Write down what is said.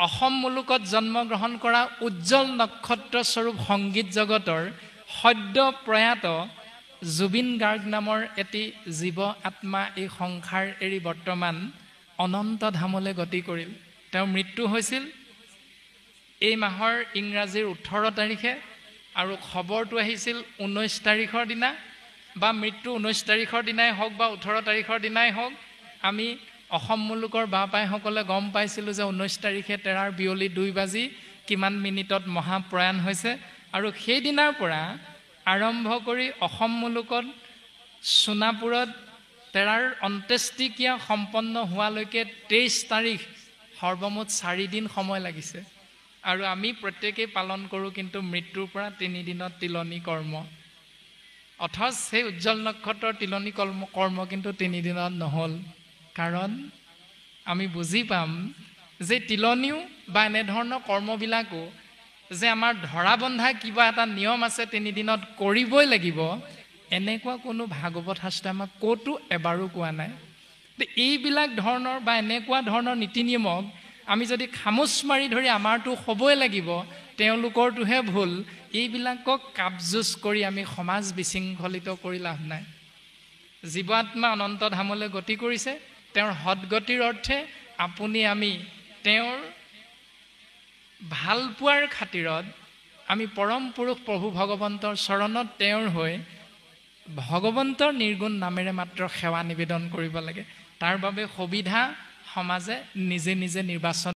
অসম মুলুকত জন্মগ্ৰহণ কৰা উজ্জ্বল নক্ষত্ৰ স্বৰূপ সংগীত জগতৰ সদ্য প্ৰয়াত জুবিন গাৰ্গ নামৰ এটি জীৱ আত্মা এই সংসাৰ এৰি বৰ্তমান অনন্ত ধামলৈ গতি কৰিল। তেওঁৰ মৃত্যু হৈছিল এই মাহৰ ইংৰাজীৰ 18 তাৰিখে আৰু খবৰটো আহিছিল 19 তাৰিখৰ দিনা, বা মৃত্যু 19 তাৰিখৰ দিনাই হওক বা 18 তাৰিখৰ দিনাই হওক, আমি অসম মুলুকৰ বাপাইসকলে গম পাইছিলোঁ যে 19 তাৰিখে তেৰাৰ বিয়লি 2 বাজি কিমান মিনিটত মহাপ্ৰয়াণ হৈছে। আৰু সেই দিনাৰ পৰা আৰম্ভ কৰি অসম মুলুকত সোণাপুৰত তেৰাৰ অন্ত্যেষ্টিক্ৰিয়া সম্পন্ন হোৱালৈকে 23 তাৰিখ সৰ্বমুঠ 4 দিন সময় লাগিছে। আৰু আমি প্ৰত্যেকেই পালন কৰোঁ কিন্তু মৃত্যুৰ পৰা 3 দিনত তিলনী কৰ্ম, অথচ সেই উজ্জ্বল নক্ষত্ৰৰ তিলনী কৰ্ম কিন্তু 3 দিনত নহ'ল। কাৰণ আমি বুজি পাম যে তিলনীও বা এনেধৰণৰ কৰ্মবিলাকো যে আমাৰ ধৰা বন্ধা কিবা এটা নিয়ম আছে 3 দিনত কৰিবই লাগিব, এনেকুৱা কোনো ভাগৱত শাস্ত্ৰে আমাক ক'তো এবাৰো কোৱা নাই। এইবিলাক ধৰণৰ বা এনেকুৱা ধৰণৰ নীতি নিয়মক আমি যদি খামোচ মাৰি ধৰি আমাৰতো হ'বই লাগিব, তেওঁলোকৰটোহে ভুল, এইবিলাকক কাপজুচ কৰি আমি সমাজ বিশৃংখলিত কৰি লাভ নাই। জীৱাত্মা অনন্ত ধামলৈ গতি কৰিছে, তেওঁৰ সদগতিৰ অৰ্থে আপুনি আমি তেওঁৰ ভাল পোৱাৰ খাতিৰত আমি পৰম পুৰুষ প্ৰভু ভগৱন্তৰ চৰণত তেওঁৰ হৈ ভগৱন্তৰ নিৰ্গুণ নামেৰে মাত্ৰ সেৱা নিবেদন কৰিব লাগে। তাৰ বাবে সুবিধা সমাজে নিজে নিজে নিৰ্বাচন